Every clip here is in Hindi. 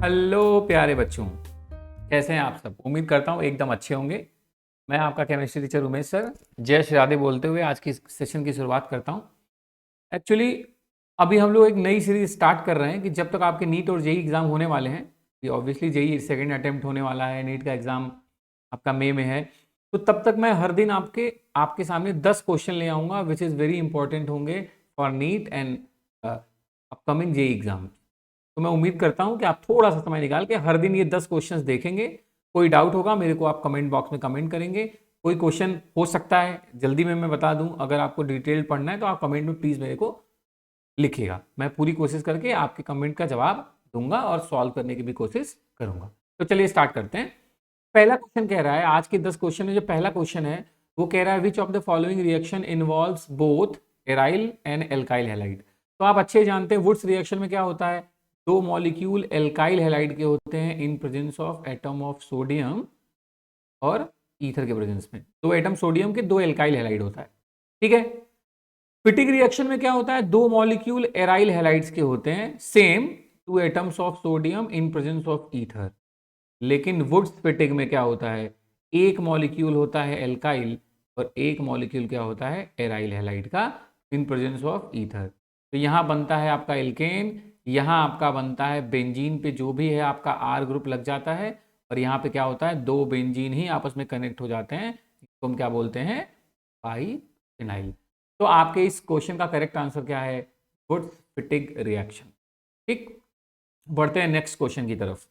हेलो प्यारे बच्चों, कैसे हैं आप सब। उम्मीद करता हूँ एकदम अच्छे होंगे। मैं आपका केमिस्ट्री टीचर उमेश सर जय श्री राधे बोलते हुए आज की सेशन की शुरुआत करता हूँ। एक्चुअली अभी हम लोग एक नई सीरीज स्टार्ट कर रहे हैं कि जब तक आपके नीट और जेई एग्जाम होने वाले हैं, ये ऑब्वियसली जेई सेकेंड अटेम्प्ट होने वाला है, नीट का एग्जाम आपका मई में है, तो तब तक मैं हर दिन आपके आपके सामने 10 क्वेश्चन ले आऊँगा विच इज़ वेरी इंपॉर्टेंट होंगे for NEET and upcoming JEE exam. तो मैं उम्मीद करता हूं कि आप थोड़ा सा समय निकाल के हर दिन ये 10 क्वेश्चंस देखेंगे। कोई डाउट होगा मेरे को आप कमेंट बॉक्स में कमेंट करेंगे। कोई क्वेश्चन हो सकता है जल्दी में मैं बता दूं, अगर आपको डिटेल पढ़ना है तो आप कमेंट में प्लीज़ मेरे को लिखिएगा। मैं पूरी कोशिश करके आपके कमेंट का जवाब दूंगा और सॉल्व करने की भी कोशिश करूंगा। तो चलिए स्टार्ट करते हैं। पहला क्वेश्चन कह रहा है, आज के 10 क्वेश्चन में जो पहला क्वेश्चन है वो कह रहा है which of the following reaction involves both aryl and alkyl halide. तो आप अच्छे जानते हैं वुड्स रिएक्शन में क्या होता है, दो मॉलिक्यूल एल्काइल हैलाइड के होते हैं in presence of atom of sodium और ईथर के प्रेजेंस में। दो एटम सोडियम के, दो एल्काइल हैलाइड होता है, ठीक है। फिटिक रिएक्शन में क्या होता है, दो मॉलिक्यूल एराइल हैलाइड्स के होते हैं, same two atoms of sodium in presence of ether. लेकिन वुड्स फिटिक में क्या होता है, एक मॉलिक्यूल होता है एल्काइल और एक मॉलिक्यूल क्या होता है एराइल हैलाइड का इन प्रेजेंस ऑफ ईथर। तो यहां बनता है आपका एल्केन, यहाँ आपका बनता है बेंजीन पे जो भी है आपका आर ग्रुप लग जाता है, और यहाँ पे क्या होता है दो बेंजीन ही आपस में कनेक्ट हो जाते हैं, इसको हम क्या बोलते हैं पाई फिनाइल। तो आपके इस क्वेश्चन का करेक्ट आंसर क्या है, वुड्स फिटिक रिएक्शन। ठीक, बढ़ते हैं नेक्स्ट क्वेश्चन की तरफ।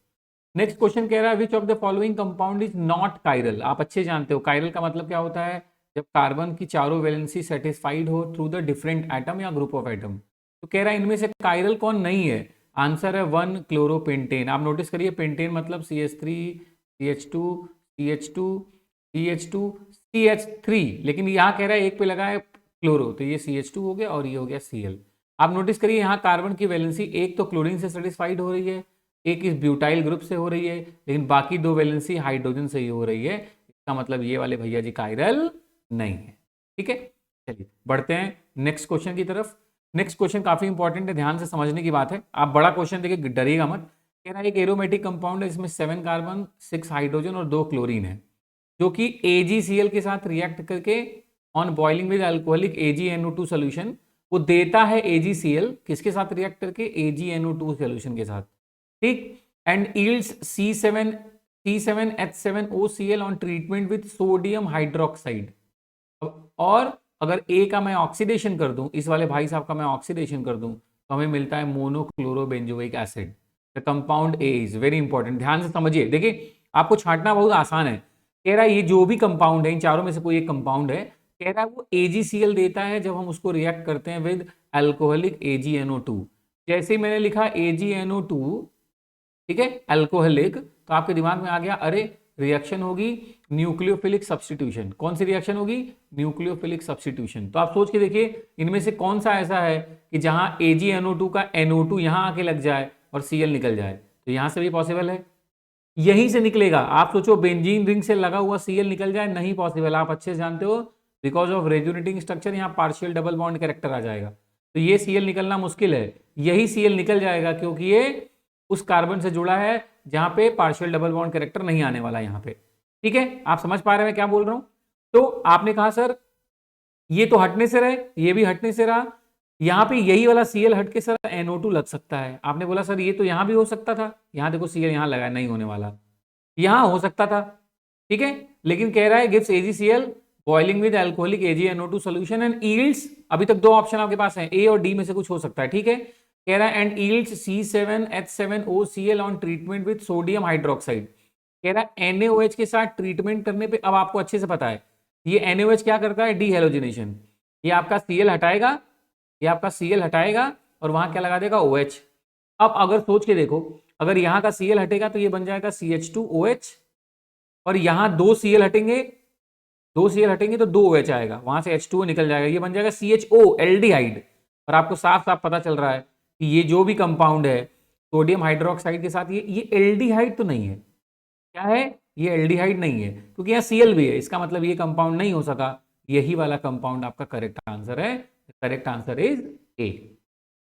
नेक्स्ट क्वेश्चन कह रहा है which of the following compound is not chiral. आप अच्छे जानते हो कायरल का मतलब क्या होता है, जब कार्बन की चारों वैलेंसी सेटिस्फाइड हो थ्रू द डिफरेंट एटम या ग्रुप ऑफ एटम। तो कह रहा है इनमें से कायरल कौन नहीं है, आंसर है 1 क्लोरोपेंटेन। आप नोटिस करिए पेंटेन मतलब CH3 CH2 CH2 CH2 CH3, लेकिन यहाँ कह रहा है एक पे लगा है क्लोरो, तो ये CH2 हो गया और ये हो गया Cl। आप नोटिस करिए यहाँ कार्बन की वैलेंसी एक तो क्लोरीन से सेटिस्फाइड हो रही है, एक इस ब्यूटाइल ग्रुप से हो रही है, लेकिन बाकी दो वैलेंसी हाइड्रोजन से ही हो रही है। इसका मतलब ये वाले भैया जी कायरल नहीं है, ठीक है। चलिए बढ़ते हैं नेक्स्ट क्वेश्चन की तरफ। नेक्स्ट क्वेश्चन काफी इंपॉर्टेंट है, ध्यान से समझने की बात है। आप बड़ा क्वेश्चन देखिए, डरिएगा मत। कह रहा है एक एरोमेटिक कंपाउंड है, इसमें 7 कार्बन 6 हाइड्रोजन और 2 क्लोरीन है, जो कि AgCl के साथ रिएक्ट करके on boiling with alcoholic AgNO2 solution वो देता है AgCl किसके साथ रिएक्ट करके, AgNO2 सोल्यूशन के साथ, ठीक। And yields C7H7OCl on treatment with sodium hydroxide. और अगर ए का मैं ऑक्सीडेशन कर दूं, इस वाले भाई साहब का मैं ऑक्सीडेशन कर दूं, तो हमें मिलता है monochlorobenzoic acid. The compound A is very important, ध्यान से समझिए। देखिए आपको छांटना बहुत आसान है। कह रहा है ये जो भी कंपाउंड है, इन चारों में से कोई एक कंपाउंड है, कह रहा है वो AgCl देता है जब हम उसको रिएक्ट करते हैं विद अल्कोहलिक AgNO2। जैसे ही मैंने लिखा AgNO2, ठीक है, अल्कोहलिक, तो आपके दिमाग में आ गया अरे रिएक्शन होगी न्यूक्लियोफिलिक सब्स्टिट्यूशन। कौन सी रिएक्शन होगी, न्यूक्लियोफिलिक सब्स्टिट्यूशन। तो आप सोच के देखिए इनमें से कौन सा ऐसा है कि जहां AgNO2 का NO2 यहां आके लग जाए और Cl निकल जाए। तो यहां से भी पॉसिबल है, यहीं से निकलेगा। आप सोचो बेंजीन रिंग से लगा हुआ Cl निकल जाए, नहीं पॉसिबल। आप अच्छे से जानते हो बिकॉज ऑफ रेजोनेटिंग स्ट्रक्चर यहाँ पार्शियल डबल बॉन्ड कैरेक्टर आ जाएगा, तो ये Cl निकलना मुश्किल है। यही Cl निकल जाएगा क्योंकि ये उस कार्बन से जुड़ा है जहां पे पार्शियल डबल बॉन्ड कैरेक्टर नहीं आने वाला यहाँ पे, ठीक है। आप समझ पा रहे हैं मैं क्या बोल रहा हूं। तो आपने कहा सर ये तो हटने से रहे, ये भी हटने से रहा, यहाँ पे यही वाला Cl हट के सर NO2 लग सकता है। आपने बोला सर ये तो यहां भी हो सकता था, यहाँ देखो Cl यहां लगा, नहीं होने वाला, यहां हो सकता था, ठीक है। लेकिन कह रहा है gives AgCl boiling with alcoholic AgNO2 solution and yields, अभी तक दो ऑप्शन आपके पास हैं, ए और डी में से कुछ हो सकता है, ठीक है। कह रहा है and yields C7H7OCl on treatment with sodium hydroxide. कह रहा है NaOH के साथ ट्रीटमेंट करने पे, अब आपको अच्छे से पता है ये NaOH क्या करता है, डीहेलोजिनेशन। ये आपका Cl हटाएगा, ये आपका Cl हटाएगा और वहां क्या लगा देगा OH। अब अगर सोच के देखो, अगर यहाँ का Cl हटेगा तो ये बन जाएगा CH2OH, और यहाँ दो Cl हटेंगे, दो Cl हटेंगे तो दो OH आएगा, वहां से H2O निकल जाएगा, ये बन जाएगा CHO एल्डिहाइड। और आपको साफ साफ पता चल रहा है कि ये जो भी कंपाउंड है सोडियम हाइड्रोक्साइड के साथ, ये एल्डिहाइड तो नहीं है। क्या है, ये एल्डिहाइड नहीं है, क्योंकि यहाँ Cl भी है, इसका मतलब ये कंपाउंड नहीं हो सका। यही वाला कंपाउंड आपका करेक्ट आंसर है, करेक्ट आंसर इज ए,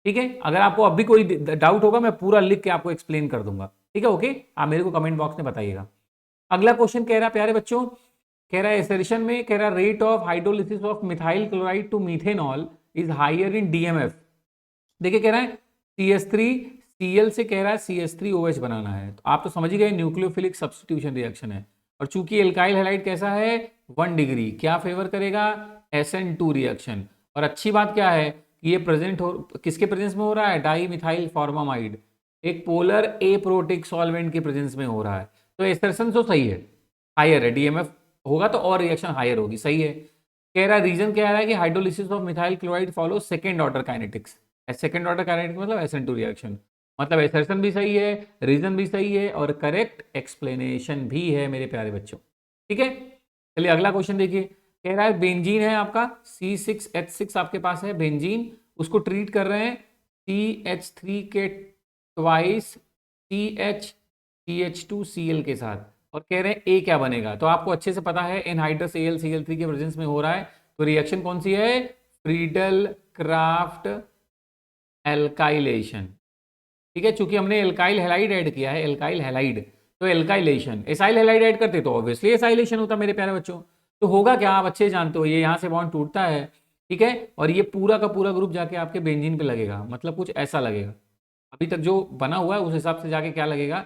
ठीक है। अगर आपको अब भी कोई डाउट होगा मैं पूरा लिख के आपको एक्सप्लेन कर दूंगा, ठीक है, ओके, आप मेरे को कमेंट बॉक्स में बताइएगा। अगला क्वेश्चन कह रहा है प्यारे बच्चों, कह रहा है एसर्शन में कह रहा है rate of hydrolysis of methyl chloride to methanol is higher in DMF. देखिए कह रहा है CH3 Cl से कह रहा है CH3OH बनाना है, तो आप तो समझ ही गए न्यूक्लियोफिलिक सब्स्टिट्यूशन रिएक्शन है। और चूंकि एल्काइल हैलाइड कैसा है 1 डिग्री, क्या फेवर करेगा SN2 रिएक्शन। और अच्छी बात क्या है कि ये प्रेजेंट हो किसके प्रेजेंस में हो रहा है, डाई मिथाइल फॉर्मामाइड, एक पोलर एप्रोटिक सॉल्वेंट के प्रेजेंस में हो रहा है। तो एसर्शन तो सही है, हायर है, डीएमएफ होगा तो और रिएक्शन हायर होगी, सही है। कह रहा है रीजन क्या है कि hydrolysis of methyl chloride follow second order kinetics. Second order kinetics मतलब SN2 रिएक्शन, मतलब एसर्शन भी सही है, रीजन भी सही है और करेक्ट एक्सप्लेनेशन भी है मेरे प्यारे बच्चों। ठीक है, चलिए अगला क्वेश्चन देखिए। कह रहा है बेंजीन है आपका C6H6 आपके पास है बेंजीन, उसको ट्रीट कर रहे हैं CH3 के ट्वाइस CH2Cl के साथ, और कह रहे हैं ए क्या बनेगा। तो आपको अच्छे से पता है एनहाइड्रस AlCl3 के प्रेजेंस में हो रहा है, तो रिएक्शन कौन सी है, फ्रीडल क्राफ्ट एल्काइलेशन। ठीक है, चूंकि हमने एल्काइल हैलाइड ऐड किया है, एल्काइल हैलाइड, तो एल्काइलेशन, एसाइल हैलाइड ऐड करते तो ऑब्वियसली एसाइलेशन होता मेरे प्यारे बच्चों। तो होगा क्या, आप अच्छे जानते हो, ये यहाँ से बॉन्ड टूटता है, ठीक है, और ये पूरा का पूरा ग्रुप जाके आपके बेंजीन पे लगेगा, मतलब कुछ ऐसा लगेगा। अभी तक जो बना हुआ है उस हिसाब से जाके क्या लगेगा,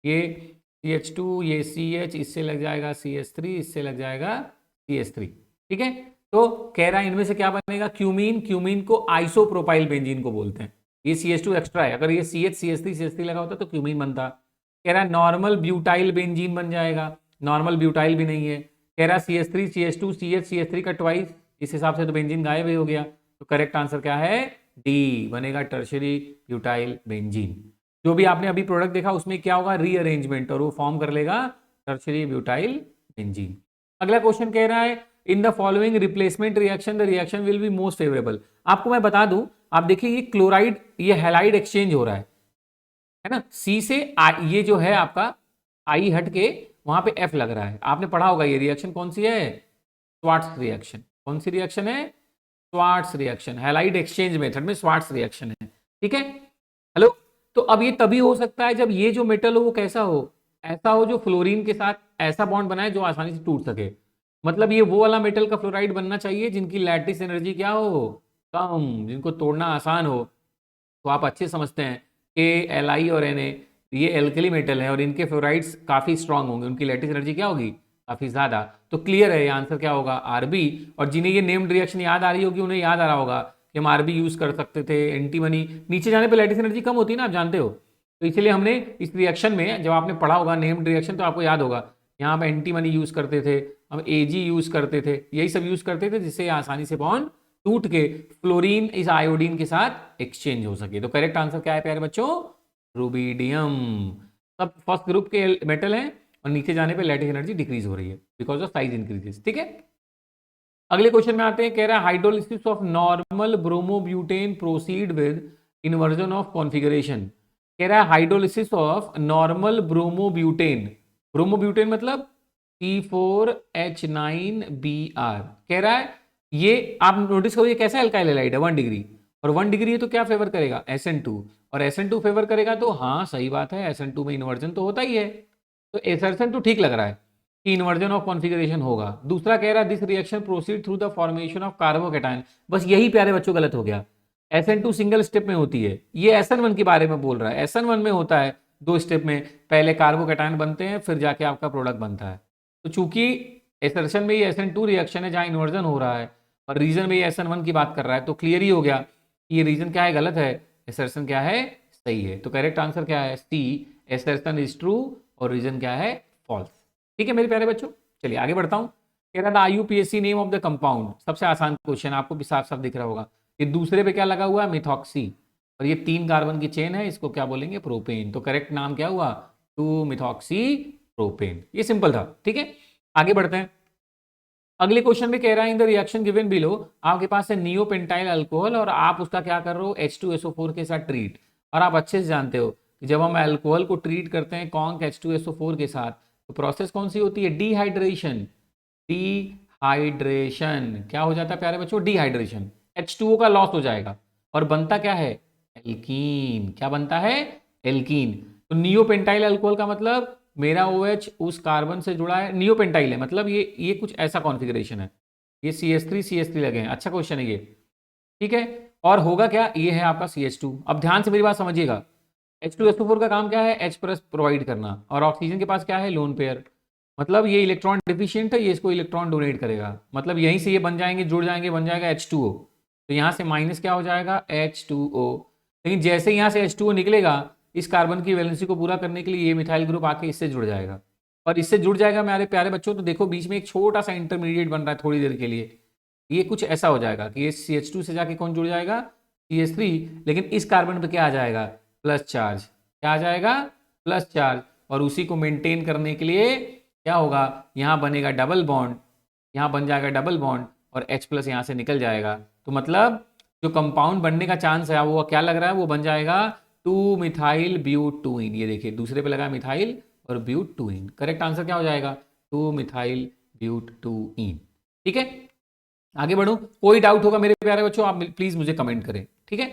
ये CH2, ये CH, इससे लग जाएगा CH3, इससे लग जाएगा CH3। ठीक है, तो कह रहा है इनमें से क्या बनेगा, क्यूमीन, क्यूमीन को आइसोप्रोपाइल बेंजीन को बोलते हैं। ये CH2 एक्स्ट्रा है, अगर ये CH CH3 CH3 लगा होता तो क्यूमीन बनता। कह रहा है नॉर्मल ब्यूटाइल बेंजीन बन जाएगा, नॉर्मल ब्यूटाइल भी नहीं है। कह रहा है CH3 CH2 CH CH3 का ट्वाइस, इस हिसाब से तो बेंजीन गायब ही हो गया। तो करेक्ट आंसर क्या है, डी बनेगा, टर्शरी ब्यूटाइल बेंजीन। जो भी आपने अभी प्रोडक्ट देखा उसमें क्या होगा, रीअरेंजमेंट, और वो फॉर्म कर लेगा टर्शरी ब्यूटाइल बेंजीन। अगला क्वेश्चन कह रहा है in the following replacement reaction the reaction will be most favourable. आपको मैं बता दूं, आप देखिए ये क्लोराइड, ये हैलाइड एक्सचेंज हो रहा है ना, सी से ये जो है आपका आई हट के वहां पे एफ लग रहा है। आपने पढ़ा होगा ये रिएक्शन कौन सी है, स्वार्ट्स रिएक्शन। कौन सी रिएक्शन है, Swarts reaction, halide exchange method में स्वार्ट्स रिएक्शन है। ठीक है, हेलो, तो अब ये तभी हो सकता है जब ये जो मेटल हो वो कैसा हो, ऐसा हो जो फ्लोरीन के साथ ऐसा बॉन्ड बनाए जो आसानी से टूट सके। मतलब ये वो वाला मेटल का फ्लोराइड बनना चाहिए जिनकी लैटिस एनर्जी क्या हो, कम, जिनको तोड़ना आसान हो। तो आप अच्छे समझते हैं कि Li और Na ये एल्कली मेटल है और इनके फ्लोराइड्स काफ़ी स्ट्रांग होंगे, उनकी लैटिस एनर्जी क्या होगी, काफ़ी ज़्यादा। तो क्लियर है, ये आंसर क्या होगा, आरबी। और जिन्हें ये नेम्ड रिएक्शन याद आ रही होगी उन्हें याद आ रहा होगा कि हम आरबी यूज़ कर सकते थे, एंटीमनी नीचे जाने पर लैटिस एनर्जी कम होती है ना, आप जानते हो। तो इसलिए हमने इस रिएक्शन में, जब आपने पढ़ा होगा नेम्ड रिएक्शन तो आपको याद होगा, यहाँ पर एंटीमनी यूज़ करते थे, हम Ag यूज़ करते थे, यही सब यूज़ करते थे जिससे आसानी से बॉन्ड टूट के फ्लोरीन इस आयोडीन के साथ एक्सचेंज हो सके। तो करेक्ट आंसर क्या है प्यारे बच्चों, रुबिडियम। सब फर्स्ट ग्रुप के मेटल हैं और नीचे जाने पे लैटिस एनर्जी डिक्रीज हो रही है बिकॉज ऑफ साइज इंक्रीजेस। ठीक है, अगले क्वेश्चन में आते हैं। कह रहा है hydrolysis of normal bromobutane proceed with inversion of configuration. कह रहा है hydrolysis of normal bromobutane, bromobutane मतलब C4H9Br। कह रहा है ये आप नोटिस करो, ये कैसा एल्काइल हैलाइड है, 1 डिग्री, और 1 डिग्री है तो क्या फेवर करेगा, SN2, और SN2 फेवर करेगा तो हाँ सही बात है, SN2 में इन्वर्जन तो होता ही है। तो एसर्शन तो ठीक लग रहा है कि इन्वर्जन ऑफ कॉन्फिगरेशन होगा। दूसरा कह रहा है this reaction proceed through the formation of carbocation. बस यही प्यारे बच्चों गलत हो गया, SN2 सिंगल स्टेप में होती है, ये SN1 के बारे में बोल रहा है। SN1 में होता है 2 स्टेप में, पहले कार्बोकैटायन बनते हैं फिर जाके आपका प्रोडक्ट बनता है। तो चूंकि एसर्शन में ये SN2 रिएक्शन है जहां इन्वर्जन हो रहा है और रीजन में ये SN1 की बात कर रहा है, तो क्लियर ही हो गया कि ये रीजन क्या है, गलत है, एसर्शन क्या है, सही है। तो करेक्ट आंसर क्या है, सी, एसर्शन इज ट्रू और रीजन क्या है, फॉल्स। ठीक है मेरे प्यारे बच्चों, चलिए आगे बढ़ता हूं। कह रहा था IUPAC name of the compound, सबसे आसान क्वेश्चन, आपको भी साफ साफ दिख रहा होगा। ये दूसरे पे क्या लगा हुआ है, मिथॉक्सी, और ये 3 कार्बन की चेन है, इसको क्या बोलेंगे, प्रोपेन। तो करेक्ट नाम क्या हुआ, 2 मिथॉक्सी प्रोपेन। ये सिंपल था। ठीक है, आगे बढ़ते हैं। अगले क्वेश्चन में कह रहा है in the reaction given below, आपके पास है नियोपेंटाइल अल्कोहल और आप उसका क्या कर रहे हो, H2SO4 के साथ ट्रीट। और आप अच्छे से जानते हो कि जब हम अल्कोहल को ट्रीट करते हैं कॉन्क H2SO4 के साथ, तो प्रोसेस कौन सी होती है, डिहाइड्रेशन। डिहाइड्रेशन क्या हो जाता है प्यारे बच्चों, डिहाइड्रेशन, H2O का लॉस हो जाएगा और बनता क्या है, एल्कीन। क्या बनता है, एल्कीन। तो नियोपेंटाइल अल्कोहल का मतलब मेरा OH उस कार्बन से जुड़ा है, नियोपेंटाइल है मतलब ये कुछ ऐसा कॉन्फ़िगरेशन है, ये CH3 लगे हैं। अच्छा क्वेश्चन है ये, ठीक है। और होगा क्या, ये है आपका CH2। अब ध्यान से मेरी बात समझिएगा, H2SO4 का काम क्या है, H प्लस प्रोवाइड करना, और ऑक्सीजन के पास क्या है, लोन पेयर। मतलब ये इलेक्ट्रॉन डिफिशिएंट है, ये इसको इलेक्ट्रॉन डोनेट करेगा, मतलब यहीं से ये बन जाएंगे, जुड़ जाएंगे, बन जाएगा H2O। तो यहाँ से माइनस क्या हो जाएगा, H2O। लेकिन जैसे यहाँ से H2O निकलेगा, इस कार्बन की वैलेंसी को पूरा करने के लिए ये मिथाइल ग्रुप आके इससे जुड़ जाएगा, और इससे जुड़ जाएगा मेरे प्यारे बच्चों। तो देखो बीच में एक छोटा सा इंटरमीडिएट बन रहा है थोड़ी देर के लिए, ये कुछ ऐसा हो जाएगा कि ये CH2 से जाके कौन जुड़ जाएगा, CH3। लेकिन इस कार्बन पे क्या आ जाएगा, प्लस चार्ज। क्या आ जाएगा, प्लस चार्ज। और उसी को मेंटेन करने के लिए क्या होगा, यहाँ बनेगा डबल बॉन्ड, यहाँ बन जाएगा डबल बॉन्ड, और H प्लस यहाँ से निकल जाएगा। तो मतलब जो कंपाउंड बनने का चांस है वो क्या लग रहा है, वो बन जाएगा 2 मिथाइल ब्यूटूइन। ये देखिए दूसरे पे लगा मिथाइल और ब्यूटूइन। करेक्ट आंसर क्या हो जाएगा, 2 मिथाइल ब्यूटूइन। ठीक है, आगे बढ़ो। कोई डाउट होगा मेरे प्यारे बच्चों आप प्लीज मुझे कमेंट करें, ठीक है।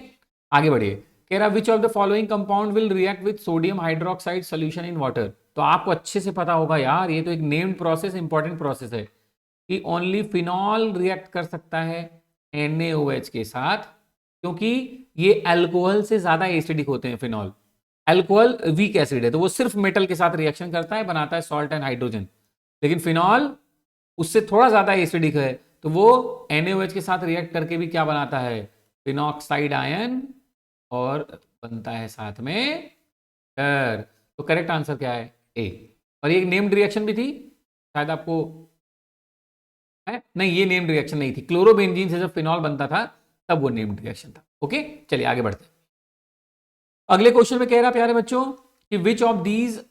आगे बढ़िए, कह रहा which of the following compound will react with sodium hydroxide solution in water. तो आपको अच्छे से पता होगा यार, ये तो एक नेम्ड प्रोसेस, इंपॉर्टेंट प्रोसेस है कि ओनली फिनॉल रिएक्ट कर सकता है NaOH के साथ, क्योंकि ये अल्कोहल से ज्यादा एसिडिक होते हैं फिनॉल। अल्कोहल वीक एसिड है तो वो सिर्फ मेटल के साथ रिएक्शन करता है, बनाता है सॉल्ट एंड हाइड्रोजन। लेकिन फिनॉल उससे थोड़ा ज्यादा एसिडिक है, तो वो NaOH के साथ रिएक्ट करके भी क्या बनाता है, फिनॉक्साइड आयन, और बनता है साथ में कर। तो करेक्ट आंसर क्या है, ए। और ये नेम्ड रिएक्शन भी थी शायद आपको है, नहीं ये नेम्ड रिएक्शन नहीं थी, क्लोरोबेंजीन से जब फिनॉल बनता था तब वो नेम्ड रिएक्शन था। ओके चलिए आगे बढ़ते हैं। अगले क्वेश्चन में कह रहा प्यारे बच्चों कि विच ऑफ दीज,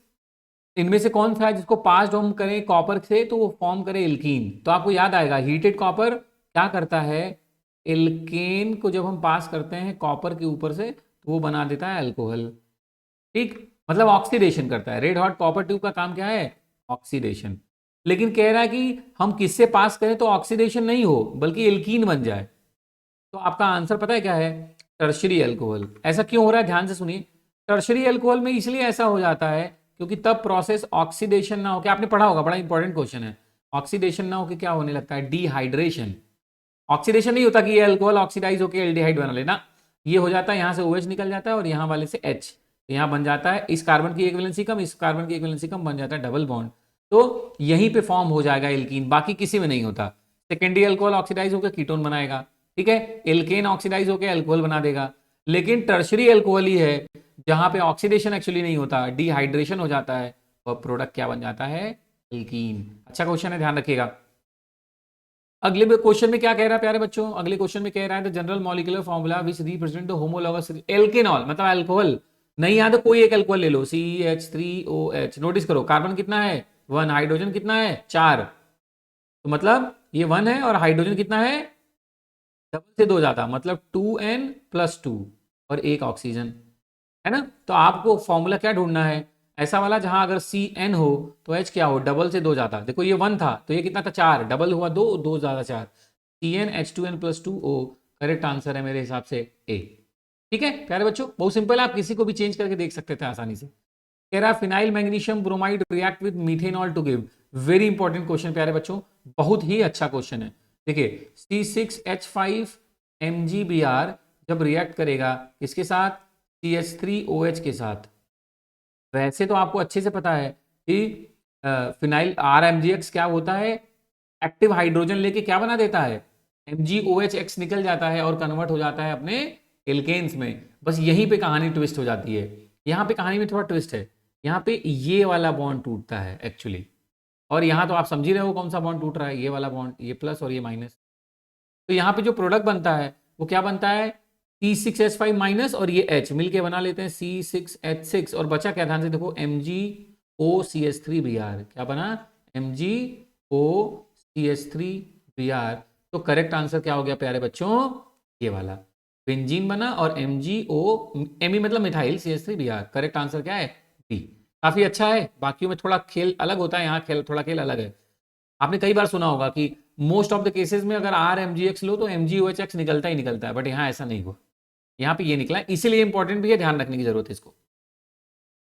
इनमें से कौन सा है जिसको पास हम करें कॉपर से तो वो फॉर्म करे एल्कीन। तो आपको याद आएगा हीटेड कॉपर क्या करता है, एल्केन को जब हम पास करते हैं कॉपर के ऊपर से तो वो बना देता है अल्कोहल। ठीक, मतलब ऑक्सीडेशन करता है। रेड हॉट कॉपर ट्यूब का काम क्या है, ऑक्सीडेशन। लेकिन कह रहा है कि हम किससे पास करें तो ऑक्सीडेशन नहीं हो बल्कि एल्कीन बन जाए। तो आपका आंसर पता है क्या है, टर्शरी अल्कोहल। ऐसा क्यों हो रहा है, ध्यान से सुनिए। टर्शरी अल्कोहल में इसलिए ऐसा हो जाता है क्योंकि तब प्रोसेस ऑक्सीडेशन ना होकर, आपने पढ़ा होगा, बड़ा इंपॉर्टेंट क्वेश्चन है, ऑक्सीडेशन ना होकर क्या होने लगता है, डिहाइड्रेशन। ऑक्सीडेशन नहीं होता कि ये अल्कोहल ऑक्सीडाइज होकर एल्डिहाइड बना लेना, ये हो जाता है यहाँ से OH निकल जाता है और यहाँ वाले से H, तो यहाँ बन जाता है इस कार्बन की एक वैलेंसी कम, इस कार्बन की एक वैलेंसी कम, बन जाता है डबल बॉन्ड। तो यहीं पे फॉर्म हो जाएगा एल्कीन, बाकी किसी में नहीं होता। सेकेंडरी अल्कोहल ऑक्सीडाइज होकर कीटोन बनाएगा, ठीक है, एल्केन ऑक्सीडाइज होकर अल्कोहल बना देगा। लेकिन टर्शरी अल्कोहल ही है जहां पे ऑक्सीडेशन एक्चुअली नहीं होता, डिहाइड्रेशन हो जाता है और प्रोडक्ट क्या बन जाता है, एल्कीन। अच्छा क्वेश्चन है, ध्यान रखिएगा। अगले क्वेश्चन में क्या कह रहा है प्यारे बच्चों, अगले क्वेश्चन में कह रहा है the general molecular formula which represent the homologous alkanol, मतलब अल्कोहल। नहीं याद है कोई एक अल्कोहल ले लो, CH3OH। नोटिस करो कार्बन कितना है 1, हाइड्रोजन कितना है 4, तो मतलब ये 1 है, और हाइड्रोजन कितना है, डबल से 2 जाता, मतलब 2n+2 और एक ऑक्सीजन, है ना। तो आपको फॉर्मूला क्या ढूंढना है, ऐसा वाला जहां अगर CN हो तो H क्या हो, डबल से 2 जाता। देखो ये 1 था तो ये कितना था 4, डबल हुआ 2, 2 ज्यादा 4, CnH2n+2O। करेक्ट आंसर है मेरे हिसाब से ए। ठीक है प्यारे बच्चों, बहुत सिंपल है, आप किसी को भी चेंज करके देख सकते थे आसानी से। कह रहा phenyl magnesium bromide react with methanol to give, very important question प्यारे बच्चों, बहुत ही अच्छा क्वेश्चन है। देखिए C6H5MgBr जब रिएक्ट करेगा किसके साथ, CH3OH के साथ। वैसे तो आपको अच्छे से पता है कि फिनाइल RMgX क्या होता है, एक्टिव हाइड्रोजन लेके क्या बना देता है, MgOH निकल जाता है और कन्वर्ट हो जाता है अपने एल्केन्स में। बस यहीं पे कहानी ट्विस्ट हो जाती है, यहाँ पे कहानी में थोड़ा ट्विस्ट है, यहाँ पे ये वाला बॉन्ड टूटता है एक्चुअली, और यहाँ तो आप समझ ही रहे हो कौन सा बॉन्ड टूट रहा है, ये वाला बॉन्ड, ये प्लस और ये माइनस। तो यहाँ पे जो प्रोडक्ट बनता है वो क्या बनता है, C6H5 माइनस और ये H मिलके बना लेते हैं C6H6, और बचा क्या, ध्यान से देखो MgOCH3Br, क्या बना MgOCH3Br। तो करेक्ट आंसर क्या हो गया प्यारे बच्चों, ये वाला बेंजीन बना, और MgO मतलब मिथाइल CH3Br। करेक्ट आंसर क्या है, बी। काफी अच्छा है, बाकियों में थोड़ा खेल अलग होता है, यहाँ थोड़ा खेल अलग है। आपने कई बार सुना होगा कि मोस्ट ऑफ द केसेस में अगर RMgX लो तो MgOH निकलता ही निकलता है, बट यहाँ ऐसा नहीं हुआ, यहाँ पे ये निकला है, इसीलिए इंपॉर्टेंट भी है, ध्यान रखने की जरूरत है इसको।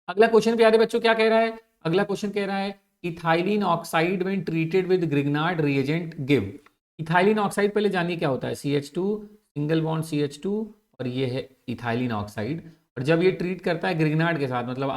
अगला क्वेश्चन प्यारे बच्चों क्या कह रहा है, अगला क्वेश्चन कह रहा है ethylene oxide when treated with Grignard reagent give. Ethylene oxide पहले जानिए क्या होता है, CH2 सिंगल बॉन्ड CH2 और ये है इथाइलिन ऑक्साइड, और जब ये ट्रीट करता है ग्रिग्नार्ड के साथ मतलब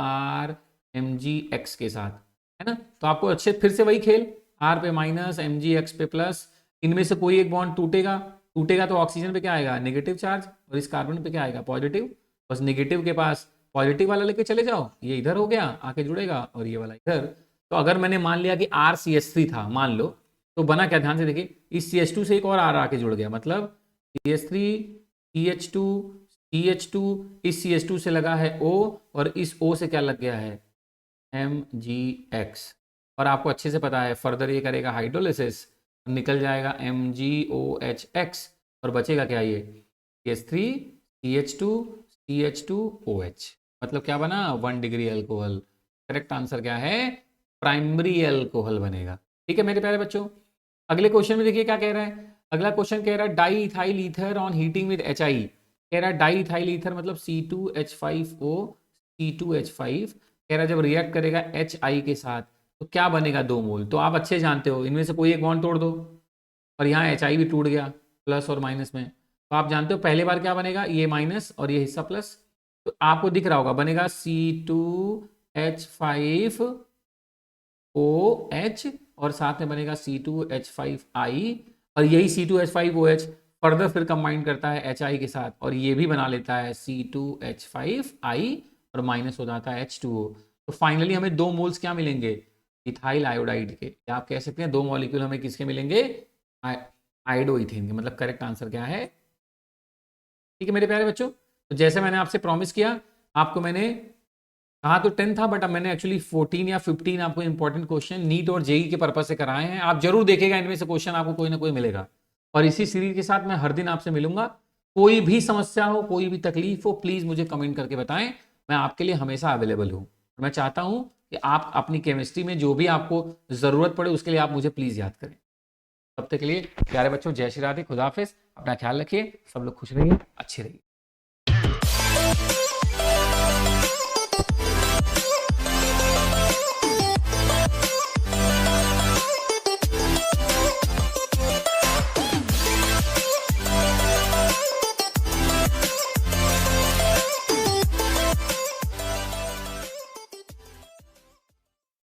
RMgX के साथ, है ना, तो आपको अच्छे फिर से वही खेल, R पे माइनस MgX पे प्लस, इनमें से कोई एक बॉन्ड टूटेगा, टूटेगा तो ऑक्सीजन पे क्या आएगा नेगेटिव चार्ज और इस कार्बन पे क्या आएगा पॉजिटिव, बस नेगेटिव के पास पॉजिटिव वाला लेके चले जाओ, ये इधर हो गया आके जुड़ेगा और ये वाला इधर। तो अगर मैंने मान लिया कि RCH3 था मान लो, तो बना क्या, ध्यान से देखिए, इस CH2 से एक और R आके जुड़ गया, मतलब CH3 CH2 CH2, इस CH2 से लगा है O और इस O से क्या लग गया है MgX, और आपको अच्छे से पता है फर्दर ये करेगा हाइड्रोलिसिस, निकल जाएगा MgOHX और बचेगा क्या ये CH3 CH2 CH2OH, मतलब क्या बना 1 डिग्री अल्कोहल। करेक्ट आंसर क्या है प्राइमरी अल्कोहल बनेगा। ठीक है मेरे प्यारे बच्चों, अगले क्वेश्चन में देखिए क्या कह रहा है, अगला क्वेश्चन कह रहा है di ethyl ether on heating with HI, कह रहा है डाई इथाइल ईथर मतलब C2H5O C2H5, कह रहा है जब रिएक्ट करेगा HI के साथ तो क्या बनेगा 2 मोल, तो आप अच्छे जानते हो इनमें से कोई एक बॉन्ड तोड़ दो और यहाँ HI भी टूट गया प्लस और माइनस में, तो आप जानते हो पहले बार क्या बनेगा ये माइनस और ये हिस्सा प्लस, तो आपको दिख रहा होगा बनेगा C2H5OH और साथ में बनेगा C2H5I, और यही C2H5OH फर्दर फिर कंबाइन करता है HI के साथ और ये भी बना लेता है C2H5I और माइनस हो जाता है H2O। तो फाइनली हमें 2 मोल्स क्या मिलेंगे इथाइल आयोडाइड के, या आप कह सकते हैं 2 मॉलिक्यूल हमें किसके मिलेंगे आयोडोइथेन के, मतलब करेक्ट आंसर क्या है। ठीक है मेरे प्यारे बच्चों, तो जैसे मैंने आपसे प्रॉमिस किया, आपको मैंने कहा तो 10 था बट अब मैंने एक्चुअली 14 या 15 आपको इंपॉर्टेंट क्वेश्चन नीट और जेई के पर्पज से कराए हैं, आप जरूर देखेगा इनमें से क्वेश्चन आपको कोई ना कोई मिलेगा, और इसी सीरीज के साथ मैं हर दिन आपसे मिलूंगा। कोई भी समस्या हो कोई भी तकलीफ हो प्लीज मुझे कमेंट करके बताएं, मैं आपके लिए हमेशा अवेलेबल हूं। मैं चाहता हूं कि आप अपनी केमिस्ट्री में जो भी आपको जरूरत पड़े उसके लिए आप मुझे प्लीज याद करें। तब तक के लिए प्यारे बच्चों जय श्री राधे, खुदा हाफिज, अपना ख्याल रखिए, सब लोग खुश रहिए, अच्छे रहिए।